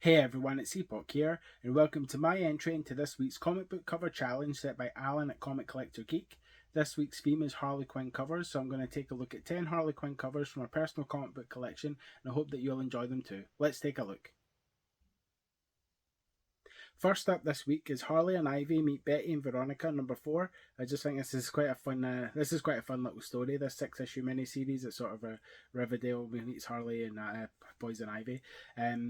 Hey everyone, it's Epoch here, and welcome to my entry into this week's comic book cover challenge set by Allan at Comic Collector Geek. This week's theme is Harley Quinn covers, so I'm going to take a look at 10 Harley Quinn covers from my personal comic book collection, and I hope that you'll enjoy them too. Let's take a look. First up this week is Harley and Ivy meet Betty and Veronica, number 4. I just think this is quite a fun. This is quite a fun little story. This 6-issue miniseries. It's sort of a Riverdale meets Harley and Poison Ivy.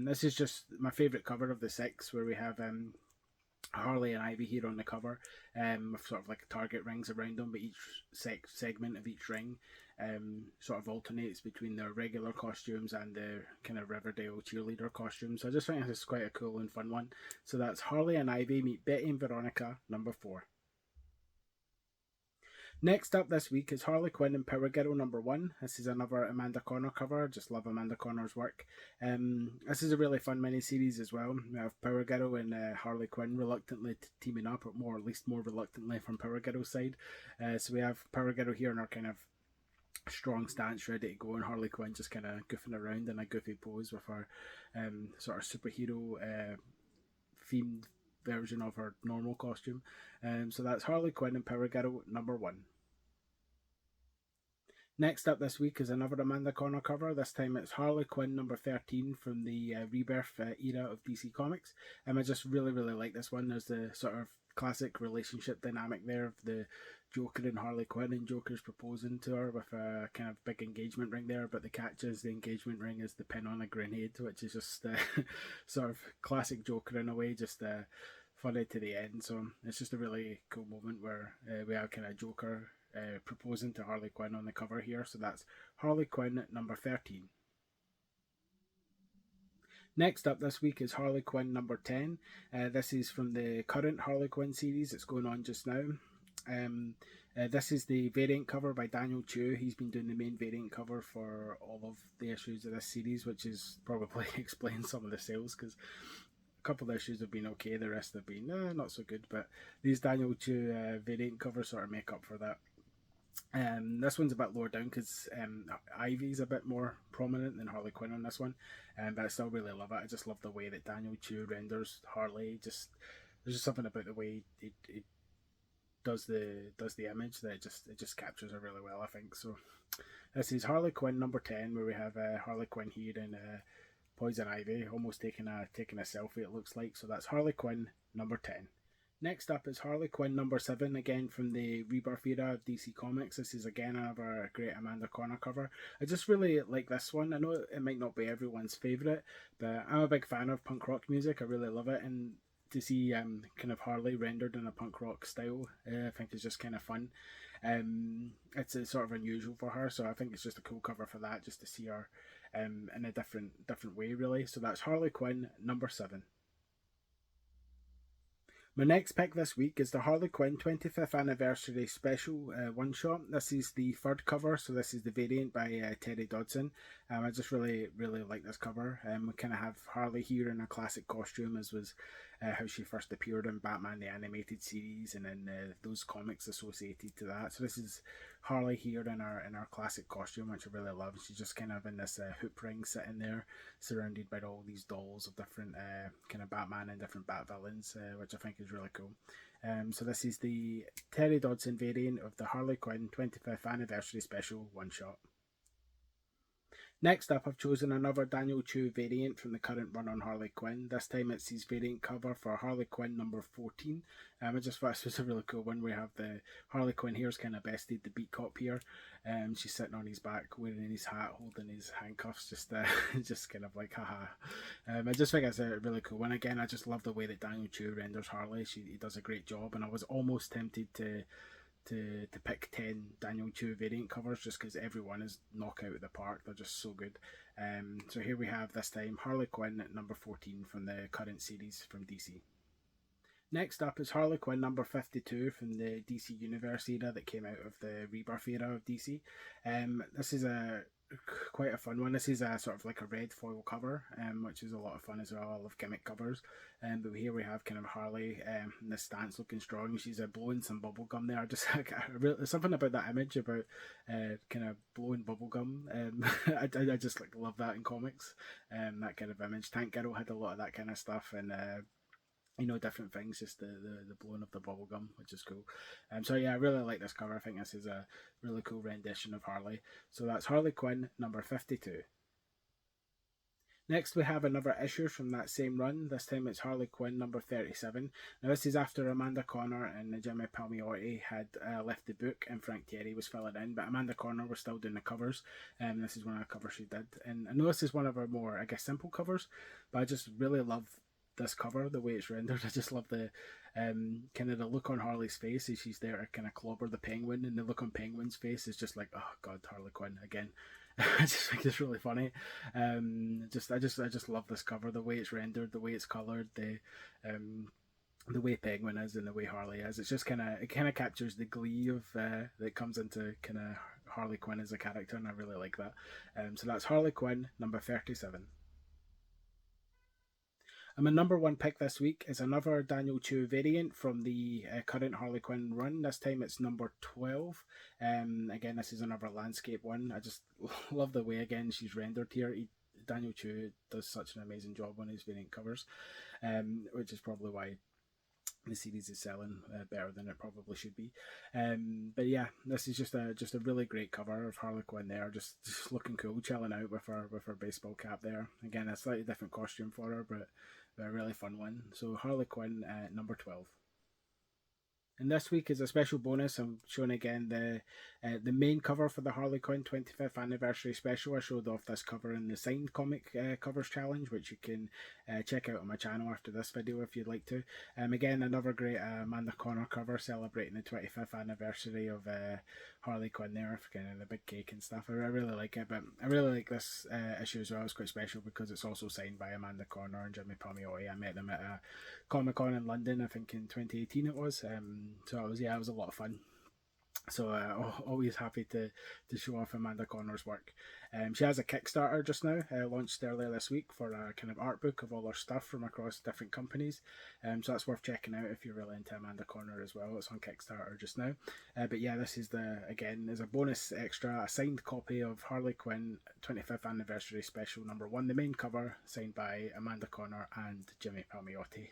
This is just my favourite cover of the 6, where we have Harley and Ivy here on the cover, with sort of like target rings around them, but each segment of each ring sort of alternates between their regular costumes and their kind of Riverdale cheerleader costumes. So I just think this is quite a cool and fun one. So that's Harley and Ivy meet Betty and Veronica, number 4. Next up this week is Harley Quinn and Power Girl number 1. This is another Amanda Conner cover. Just love Amanda Conner's work. This is a really fun mini-series as well. We have Power Girl and Harley Quinn reluctantly teaming up, or more, at least more reluctantly from Power Girl's side. So we have Power Girl here in our kind of strong stance ready to go, and Harley Quinn just kind of goofing around in a goofy pose with her sort of superhero themed version of her normal costume. So that's Harley Quinn and Power Girl number 1. Next up this week is another Amanda Conner cover. This time it's Harley Quinn number 13 from the Rebirth era of DC Comics. I just really like this one. There's the sort of classic relationship dynamic there of the Joker and Harley Quinn, and Joker's proposing to her with a kind of big engagement ring there, but the catch is the engagement ring is the pin on a grenade, which is just sort of classic Joker in a way, just funny to the end. So it's just a really cool moment where we have kind of Joker proposing to Harley Quinn on the cover here. So that's Harley Quinn number 13. Next up this week is Harley Quinn number 10. This is from the current Harley Quinn series that's going on just now. This is the variant cover by Daniel Chu. He's been doing the main variant cover for all of the issues of this series, which is probably explains some of the sales, because a couple of issues have been okay, the rest have been not so good, but these Daniel Chu variant covers sort of make up for that. This one's a bit lower down because Ivy's a bit more prominent than Harley Quinn on this one, but I still really love it. I just love the way that Daniel Chu renders Harley. Just there's just something about the way it does the image that it just captures her really well, I think. So this is Harley Quinn number 10, where we have Harley Quinn here and Poison Ivy almost taking a selfie, it looks like. So that's Harley Quinn number 10. Next up is Harley Quinn number 7, again from the Rebirth era of DC Comics. This is again another great Amanda Conner cover. I just really like this one. I know it might not be everyone's favourite, but I'm a big fan of punk rock music. I really love it, and to see kind of Harley rendered in a punk rock style, I think is just kind of fun. It's sort of unusual for her, so I think it's just a cool cover for that, just to see her in a different way, really. So that's Harley Quinn number 7. My next pick this week is the Harley Quinn 25th Anniversary Special one shot. This is the third cover, so this is the variant by Terry Dodson. I just really like this cover. We kind of have Harley here in a classic costume, as was how she first appeared in Batman the Animated Series, and then those comics associated to that. So this is Harley here in our classic costume, which I really love. She's just kind of in this hoop ring sitting there, surrounded by all these dolls of different kind of Batman and different Bat villains, which I think is really cool. So this is the Terry Dodson variant of the Harley Quinn 25th Anniversary Special one shot. Next up, I've chosen another Daniel Chu variant from the current run on Harley Quinn. This time it's his variant cover for Harley Quinn number 14. I just thought this was a really cool one. We have the Harley Quinn here's kind of bested the beat cop here. She's sitting on his back, wearing his hat, holding his handcuffs, just kind of like haha. I just think it's a really cool one. Again, I just love the way that Daniel Chu renders Harley. He does a great job, and I was almost tempted to pick 10 Daniel Chu variant covers, just because everyone is knock out of the park. They're just so good. So here we have this time Harley Quinn at number 14 from the current series from DC. Next up is Harley Quinn number 52 from the DC Universe era that came out of the Rebirth era of DC. This is a quite a fun one. This is a sort of like a red foil cover, which is a lot of fun as well. I love gimmick covers. But here we have kind of Harley in the stance looking strong. She's blowing some bubble gum there. Just there's something about that image about kind of blowing bubble gum. I just like love that in comics. That kind of image. Tank Girl had a lot of that kind of stuff, and different things, just the blowing of the bubble gum, which is cool. So yeah, I really like this cover. I think this is a really cool rendition of Harley. So that's Harley Quinn number 52. Next, we have another issue from that same run. This time it's Harley Quinn number 37. Now, this is after Amanda Connor and Jimmy Palmiotti had left the book and Frank Thierry was filling in, but Amanda Connor was still doing the covers. This is one of the covers she did. And I know this is one of her more, I guess, simple covers, but I just really love this cover, the way it's rendered. I just love the kind of the look on Harley's face as she's there to kind of clobber the penguin, and the look on Penguin's face is just like, oh god, Harley Quinn again. I just think it's really funny. I just love this cover, the way it's rendered, the way it's coloured, the way Penguin is and the way Harley is. It's just kind of captures the glee of that comes into kind of Harley Quinn as a character, and I really like that. So that's Harley Quinn number 37. And my number one pick this week is another Daniel Chu variant from the current Harley Quinn run. This time it's number 12. Again, this is another landscape one. I just love the way, again, she's rendered here. Daniel Chu does such an amazing job on his variant covers, which is probably why the series is selling better than it probably should be. But yeah, this is just a really great cover of Harley Quinn there, just looking cool, chilling out with her baseball cap there. Again, a slightly different costume for her, but a really fun one. So Harley Quinn number 12. And this week is a special bonus. I'm showing again the main cover for the Harley Quinn 25th anniversary special. I showed off this cover in the signed comic covers challenge, which you can check out on my channel after this video if you'd like to. Again, another great Amanda Connor cover celebrating the 25th anniversary of Harley Quinn there, kind of the big cake and stuff. I really like it, but I really like this issue as well. It's quite special because it's also signed by Amanda Connor and Jimmy Palmiotti. I met them at a Comic Con in London, I think in 2018 it was. So it was a lot of fun. So always happy to show off Amanda Connor's work. She has a Kickstarter just now, launched earlier this week for a kind of art book of all her stuff from across different companies. So that's worth checking out if you're really into Amanda Connor as well. It's on Kickstarter just now. But yeah, this is there's a bonus extra, a signed copy of Harley Quinn 25th anniversary special number 1, the main cover, signed by Amanda Connor and Jimmy Palmiotti.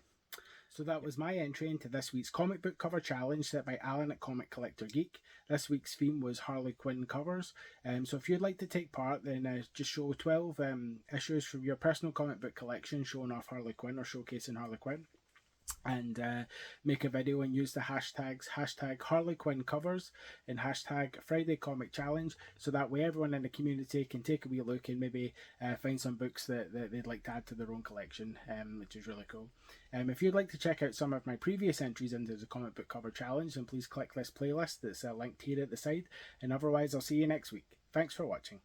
So that was my entry into this week's comic book cover challenge set by Allan at Comic Collector Geek. This week's theme was Harley Quinn covers. So if you'd like to take part, then just show 12 issues from your personal comic book collection showing off Harley Quinn or showcasing Harley Quinn. And make a video and use the hashtags Harley Quinn covers and hashtag Friday Comic Challenge, so that way everyone in the community can take a wee look and maybe find some books that they'd like to add to their own collection, which is really cool. If you'd like to check out some of my previous entries into the comic book cover challenge, then please click this playlist that's linked here at the side, and otherwise I'll see you next week. Thanks for watching.